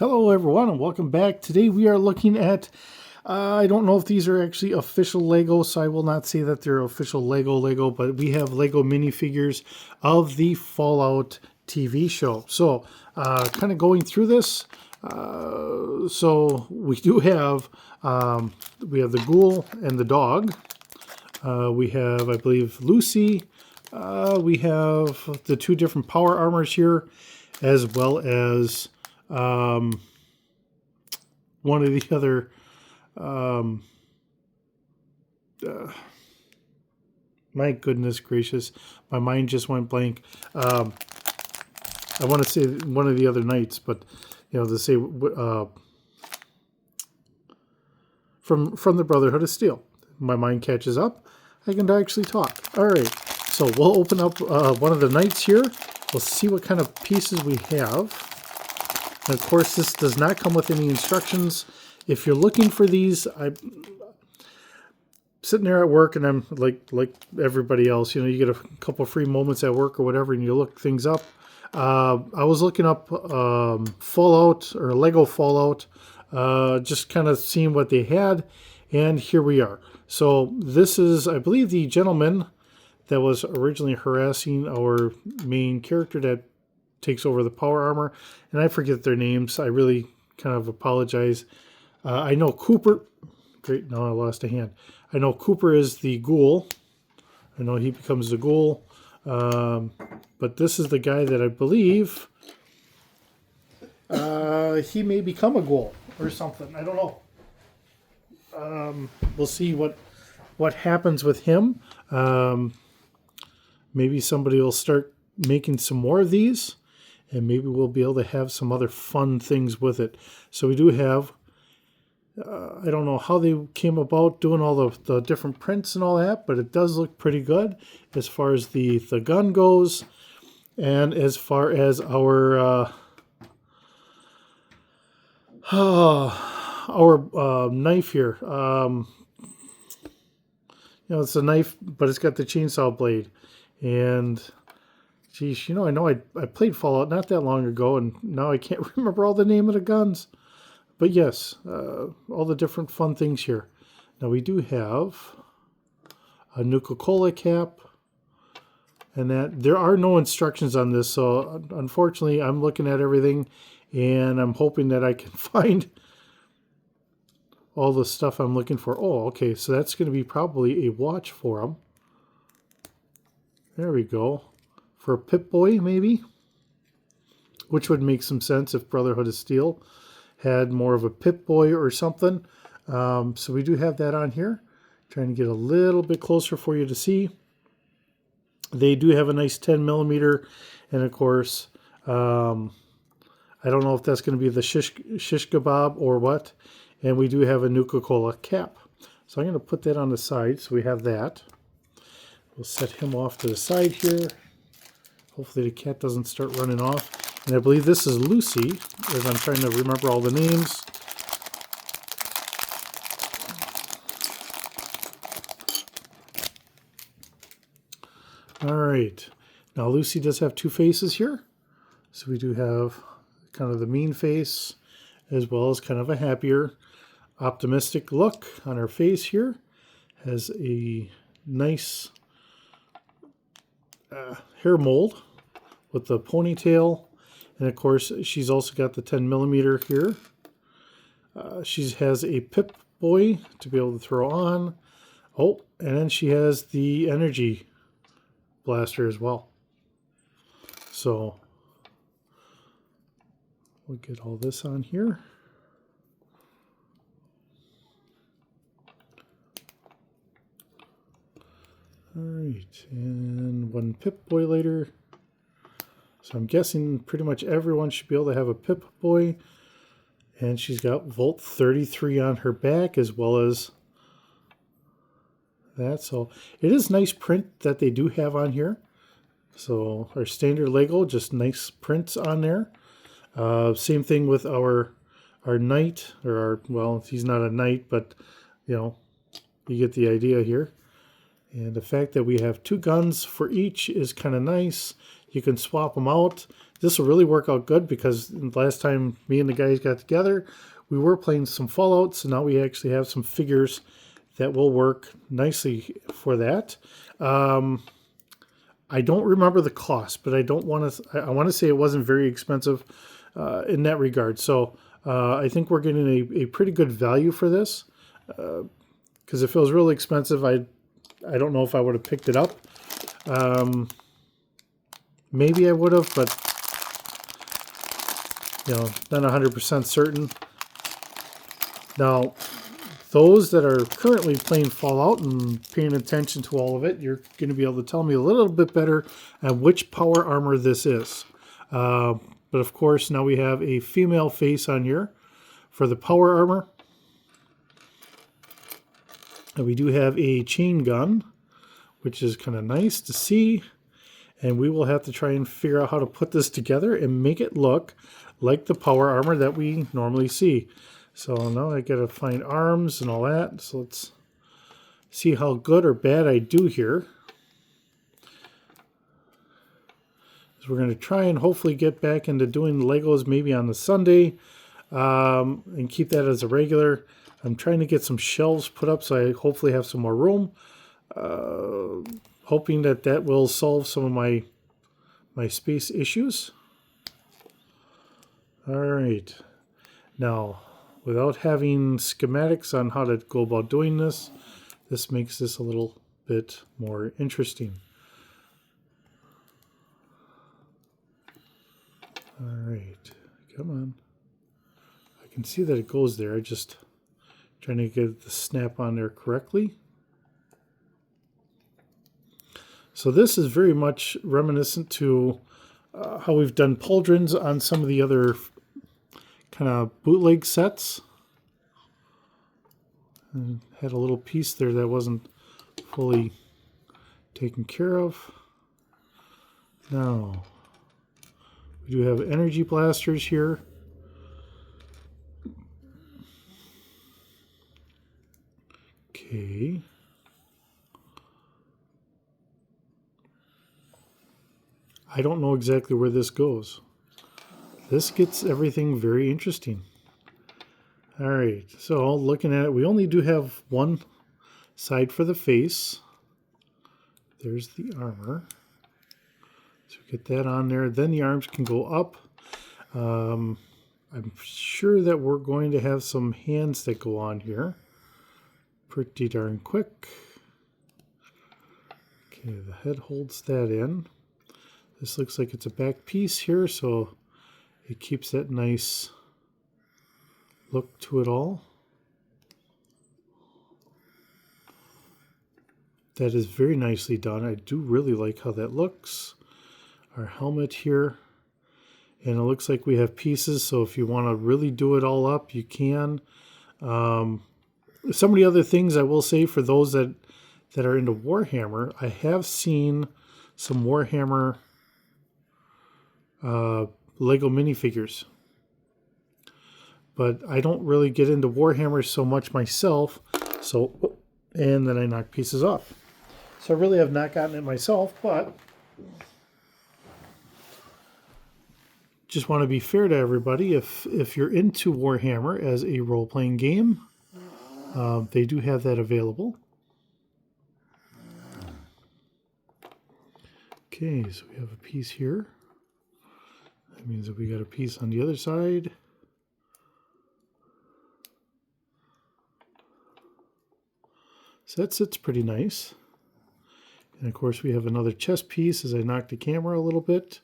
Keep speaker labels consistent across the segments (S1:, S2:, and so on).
S1: Hello everyone and welcome back. Today we are looking at, I don't know if these are actually official Lego, so I will not say that they're official Lego, but we have Lego minifigures of the Fallout TV show. So kind of going through this, so we do have, we have the ghoul and the dog. We have, I believe, Lucy. We have the two different power armors here, as well as one of the other my goodness gracious, my mind just went blank. I want to say one of the other knights, but you know, to say from the Brotherhood of Steel. My mind catches up. I can actually talk. All right, so we'll open up one of the knights here. We'll see what kind of pieces we have. And of course, this does not come with any instructions. If you're looking for these, I'm sitting there at work and I'm like everybody else, you know, you get a couple free moments at work or whatever and you look things up. I was looking up Fallout or Lego Fallout, just kind of seeing what they had, and here we are. So this is, I believe, the gentleman that was originally harassing our main character that takes over the power armor, and I forget their names. I really kind of apologize. I know Cooper. Great, now I lost a hand. I know Cooper is the ghoul. I know he becomes the ghoul. But this is the guy that I believe he may become a ghoul or something. I don't know. We'll see what happens with him. Maybe somebody will start making some more of these, and maybe we'll be able to have some other fun things with it. So we do have, I don't know how they came about doing all the different prints and all that, but it does look pretty good as far as the gun goes, and as far as our knife here. You know, it's a knife, but it's got the chainsaw blade. And geez, you know I played Fallout not that long ago, and now I can't remember all the name of the guns. But yes, all the different fun things here. Now we do have a Nuka-Cola cap, and that there are no instructions on this, so unfortunately I'm looking at everything, and I'm hoping that I can find all the stuff I'm looking for. Oh, okay, so that's going to be probably a watch for him. There we go. For a Pip-Boy, maybe? Which would make some sense if Brotherhood of Steel had more of a Pip-Boy or something. So we do have that on here. Trying to get a little bit closer for you to see. They do have a nice 10mm, and of course, I don't know if that's going to be the shish kebab or what. And we do have a Nuka-Cola cap. So I'm going to put that on the side, so we have that. We'll set him off to the side here. Hopefully the cat doesn't start running off. And I believe this is Lucy, as I'm trying to remember all the names. All right. Now Lucy does have two faces here. So we do have kind of the mean face, as well as kind of a happier, optimistic look on her face here. Has a nice hair mold with the ponytail, and of course she's also got the 10mm here. She has a Pip-Boy to be able to throw on. Oh, and then she has the energy blaster as well. So we'll get all this on here. All right, and one Pip-Boy later. So I'm guessing pretty much everyone should be able to have a Pip-Boy. And she's got Volt 33 on her back, as well as that. So it is nice print that they do have on here. So our standard Lego, just nice prints on there. Same thing with our knight, or our, well, he's not a knight, but you know, you get the idea here. And the fact that we have two guns for each is kind of nice. You can swap them out this will really work out good because the last time me and the guys got together, we were playing some Fallout, so now we actually have some figures that will work nicely for that. I don't remember the cost, but I don't want to. I want to say it wasn't very expensive in that regard. So I think we're getting a pretty good value for this. Because if it was really expensive, I don't know if I would have picked it up. Maybe I would have, but not 100% certain. Now, those that are currently playing Fallout and paying attention to all of it, you're going to be able to tell me a little bit better on which power armor this is. But of course, now we have a female face on here for the power armor. And we do have a chain gun, which is kind of nice to see. And we will have to try and figure out how to put this together and make it look like the power armor that we normally see. So now I got to find arms and all that. So let's see how good or bad I do here. So we're going to try and hopefully get back into doing Legos maybe on the Sunday and keep that as a regular. I'm trying to get some shelves put up so I hopefully have some more room. Hoping that that will solve some of my space issues. All right. Now, without having schematics on how to go about doing this, this makes this a little bit more interesting. All right. Come on. I can see that it goes there. I just trying to get the snap on there correctly. So this is very much reminiscent to how we've done pauldrons on some of the other kind of bootleg sets. And had a little piece there that wasn't fully taken care of. Now, we do have energy blasters here. Okay. I don't know exactly where this goes. This gets everything very interesting. All right, so looking at it, we only do have one side for the face. There's the armor. So get that on there. Then the arms can go up. I'm sure that we're going to have some hands that go on here. Pretty darn quick. Okay, the head holds that in. This looks like it's a back piece here, so it keeps that nice look to it all. That is very nicely done. I do really like how that looks. Our helmet here. And it looks like we have pieces, so if you want to really do it all up, you can. Some of the other things I will say for those that are into Warhammer, I have seen some Warhammer Lego minifigures. But I don't really get into Warhammer so much myself, so and then I knock pieces off. So I really have not gotten it myself, but just want to be fair to everybody. If you're into Warhammer as a role-playing game, they do have that available. Okay, so we have a piece here. That means that we got a piece on the other side. So that sits pretty nice. And of course we have another chest piece as I knock the camera a little bit.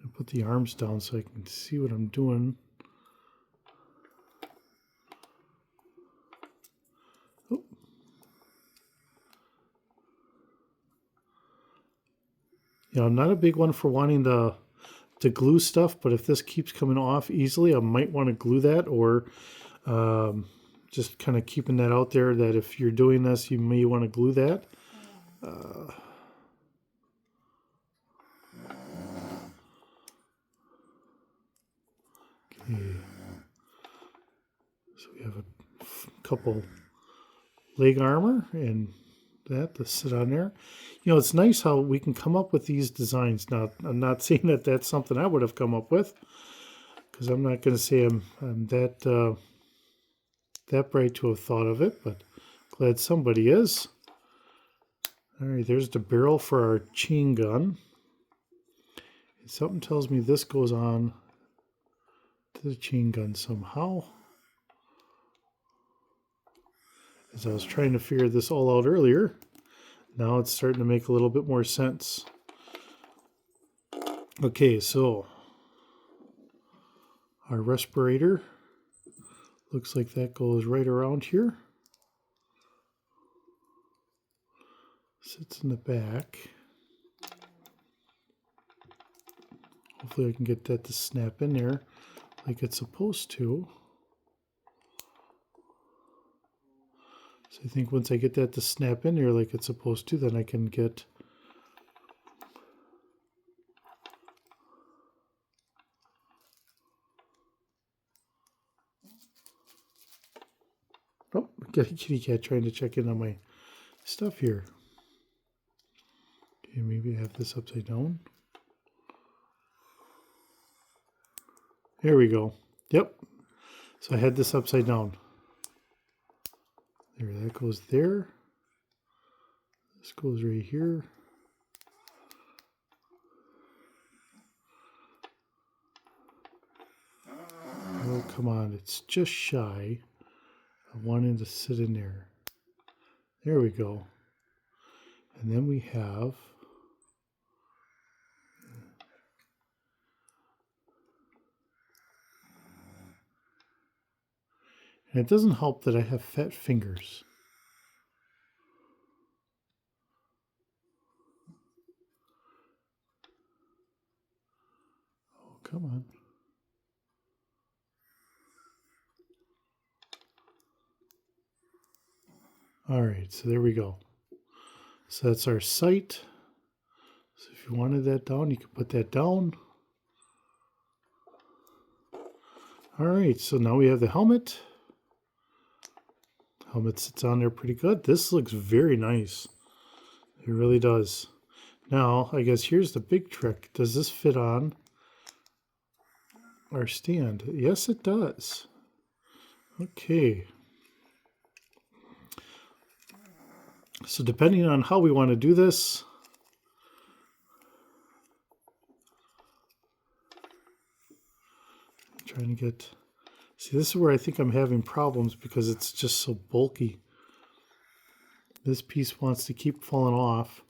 S1: I'll put the arms down so I can see what I'm doing. Oh. I'm not a big one for wanting to glue stuff, but if this keeps coming off easily, I might want to glue that, or just kind of keeping that out there that if you're doing this, you may want to glue that. Okay. So we have a couple leg armor, and that to sit on there. You know, it's nice how we can come up with these designs. Now, I'm not saying that that's something I would have come up with, because I'm not going to say I'm that bright to have thought of it, but glad somebody is. All right, there's the barrel for our chain gun. And something tells me this goes on to the chain gun somehow. As I was trying to figure this all out earlier, now it's starting to make a little bit more sense. Okay, so our respirator looks like that goes right around here. Sits in the back. Hopefully I can get that to snap in there like it's supposed to. So I think once I get that to snap in there like it's supposed to, then I can get oh, got a kitty cat trying to check in on my stuff here. Okay, maybe I have this upside down. There we go. Yep. So I had this upside down. There, that goes there. This goes right here. Oh, come on. It's just shy of wanting to sit in there. There we go. And then we have and it doesn't help that I have fat fingers. Oh, come on. All right, so there we go. So that's our sight. So if you wanted that down, you can put that down. All right, so now we have the helmet. Helmet sits on there pretty good. This looks very nice. It really does. Now, I guess here's the big trick. Does this fit on our stand? Yes, it does. Okay. So depending on how we want to do this, I'm trying to get, see, this is where I think I'm having problems because it's just so bulky. This piece wants to keep falling off.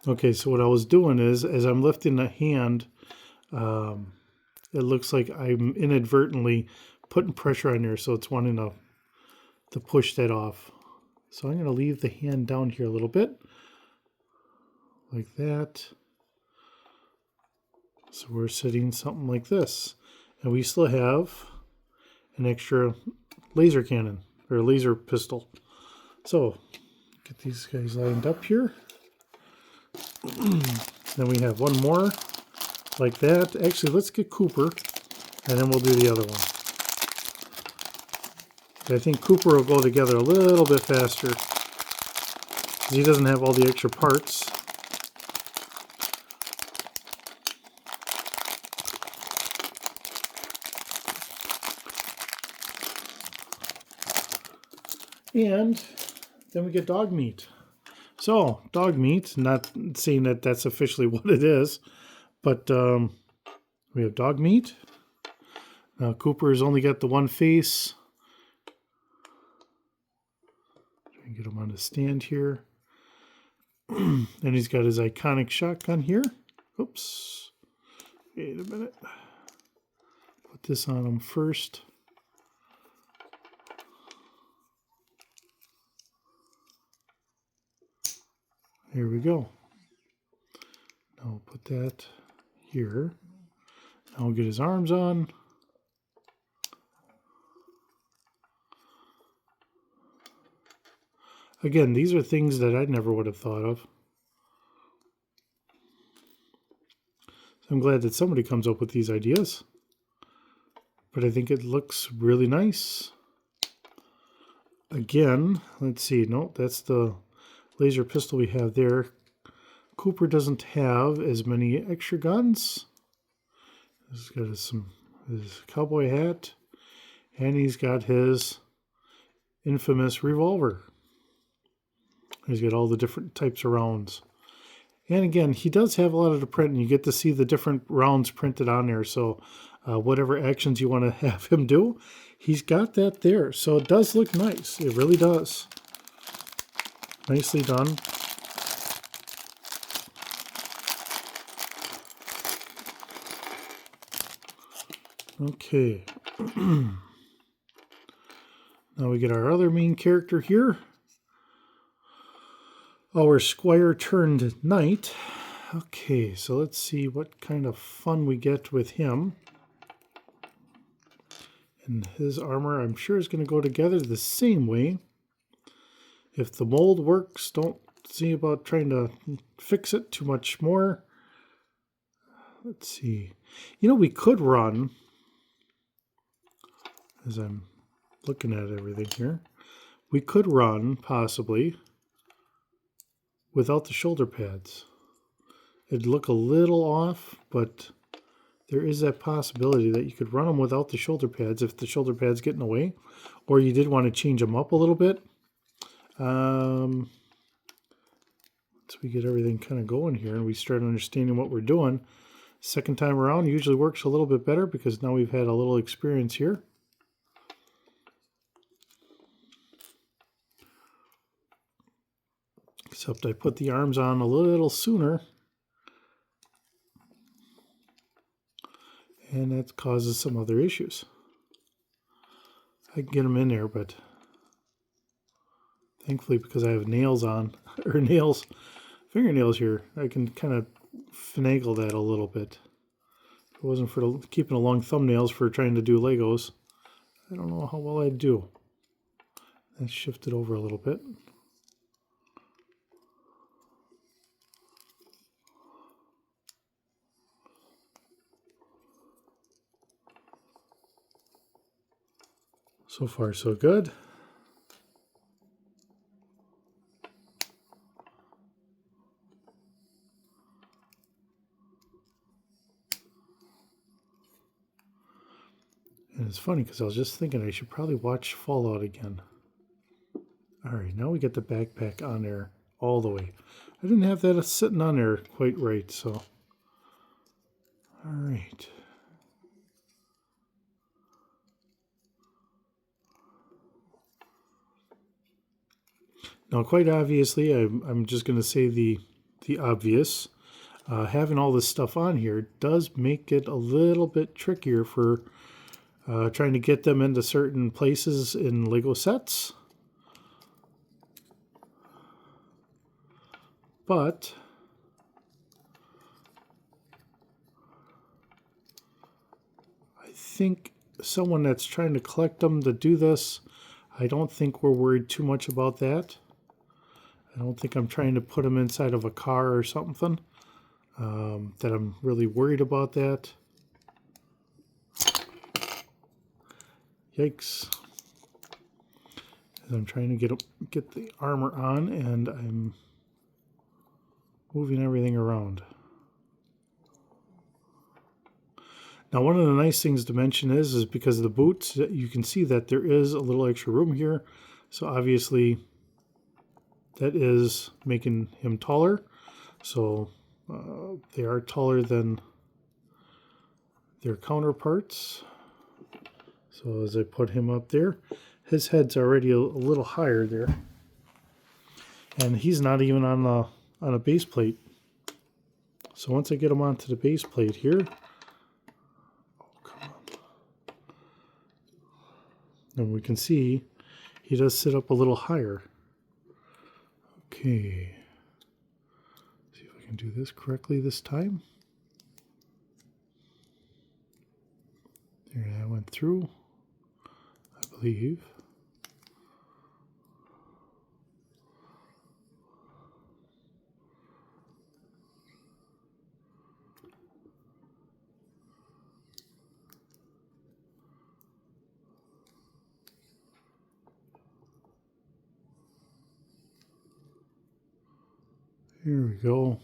S1: Okay, so what I was doing is, as I'm lifting the hand, it looks like I'm inadvertently putting pressure on there, so it's wanting to push that off. So I'm going to leave the hand down here a little bit, like that. So we're sitting something like this. And we still have an extra laser cannon, or laser pistol. So, get these guys lined up here. Then we have one more like that. Actually, let's get Cooper, and then we'll do the other one. I think Cooper will go together a little bit faster because he doesn't have all the extra parts. And then we get dog meat. So, dog meat, not saying that that's officially what it is, but we have dog meat. Now, Cooper's only got the one face. Try and get him on the stand here. And he's got his iconic shotgun here. Oops. Wait a minute. Put this on him first. There we go. Now we'll put that here. Now we'll get his arms on. Again, these are things that I never would have thought of. So I'm glad that somebody comes up with these ideas. But I think it looks really nice. Again, let's see. No, that's the laser pistol we have there. Cooper doesn't have as many extra guns. He's got his cowboy hat, and he's got his infamous revolver. He's got all the different types of rounds. And again, he does have a lot of the print, and you get to see the different rounds printed on there. So whatever actions you want to have him do, he's got that there. So it does look nice. It really does. Nicely done. Okay. Now we get our other main character here. Our squire turned knight. Okay, so let's see what kind of fun we get with him. And his armor, I'm sure, is going to go together the same way. If the mold works, don't see about trying to fix it too much more. Let's see. You know, we could run, as I'm looking at everything here, we could run, possibly, without the shoulder pads. It'd look a little off, but there is that possibility that you could run them without the shoulder pads if the shoulder pads get in the way, or you did want to change them up a little bit. Once we get everything kind of going here and we start understanding what we're doing, second time around usually works a little bit better because now we've had a little experience here. Except I put the arms on a little sooner. And that causes some other issues. I can get them in there, but thankfully because I have nails on, or fingernails here, I can kind of finagle that a little bit. If it wasn't for keeping a long thumbnails for trying to do Legos, I don't know how well I'd do. Let's shift it over a little bit. So far, so good. And it's funny because I was just thinking I should probably watch Fallout again. All right, now we get the backpack on there all the way. I didn't have that sitting on there quite right, so. All right. Now, quite obviously, I'm just going to say the obvious. Having all this stuff on here does make it a little bit trickier for trying to get them into certain places in Lego sets. But I think someone that's trying to collect them to do this, I don't think we're worried too much about that. I don't think I'm trying to put them inside of a car or something that I'm really worried about that. Yikes. As I'm trying to get the armor on and I'm moving everything around. Now, one of the nice things to mention is because of the boots, you can see that there is a little extra room here. So obviously that is making him taller. So they are taller than their counterparts. So as I put him up there, his head's already a little higher there. And he's not even on a base plate. So once I get him onto the base plate here, and we can see he does sit up a little higher. Okay. See if I can do this correctly this time. There, that went through, I believe. Here we go.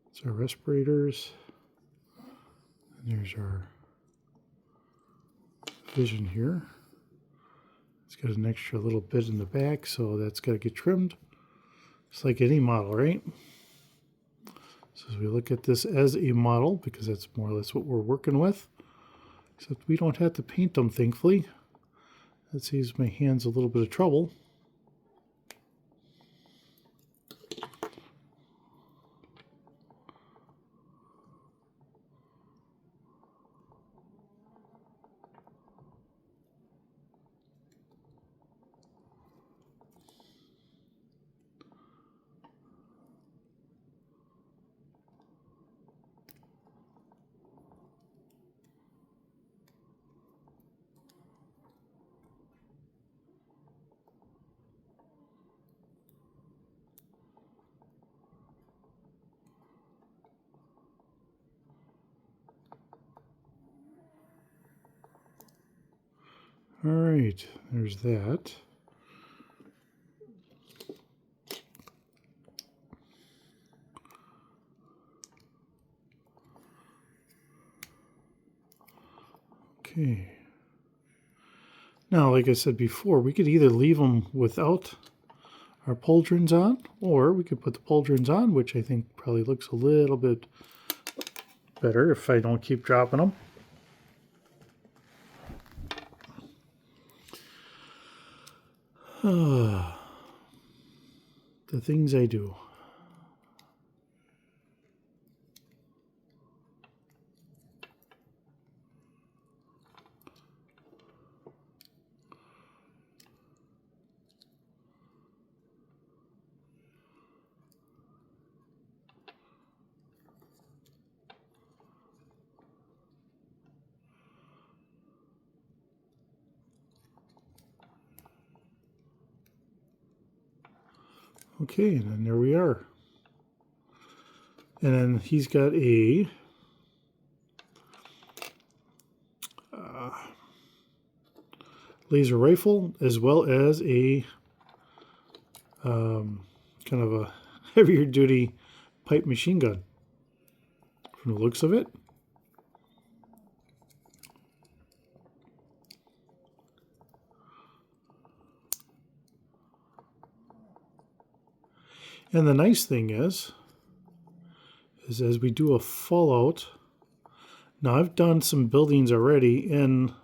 S1: It's our respirators. And there's our vision here. It's got an extra little bit in the back, so that's got to get trimmed. Just like any model, right? So as we look at this as a model, because that's more or less what we're working with, except we don't have to paint them, thankfully. That saves my hands a little bit of trouble. All right, there's that. Okay. Now, like I said before, we could either leave them without our pauldrons on, or we could put the pauldrons on, which I think probably looks a little bit better if I don't keep dropping them. The things I do. Okay, and then there we are. And then he's got a laser rifle as well as a kind of a heavier duty pipe machine gun from the looks of it. And the nice thing is as we do a fallout, now I've done some buildings already in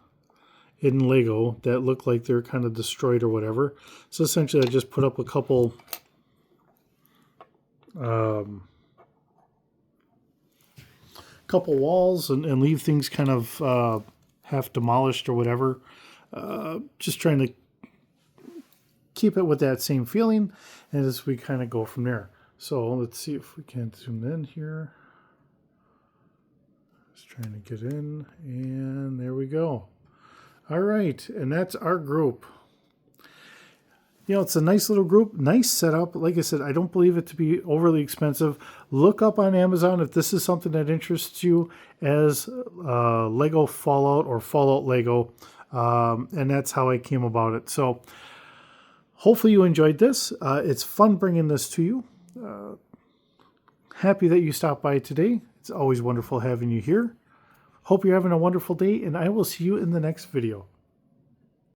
S1: Lego that look like they're kind of destroyed or whatever. So essentially I just put up a couple walls and leave things kind of half demolished or whatever. Just trying to keep it with that same feeling, and as we kind of go from there. So let's see if we can zoom in here. Just trying to get in, and there we go. All right, and that's our group. You know, it's a nice little group, nice setup. Like I said, I don't believe it to be overly expensive. Look up on Amazon if this is something that interests you as Lego Fallout or Fallout Lego, and that's how I came about it. So hopefully you enjoyed this. It's fun bringing this to you. Happy that you stopped by today. It's always wonderful having you here. Hope you're having a wonderful day, and I will see you in the next video.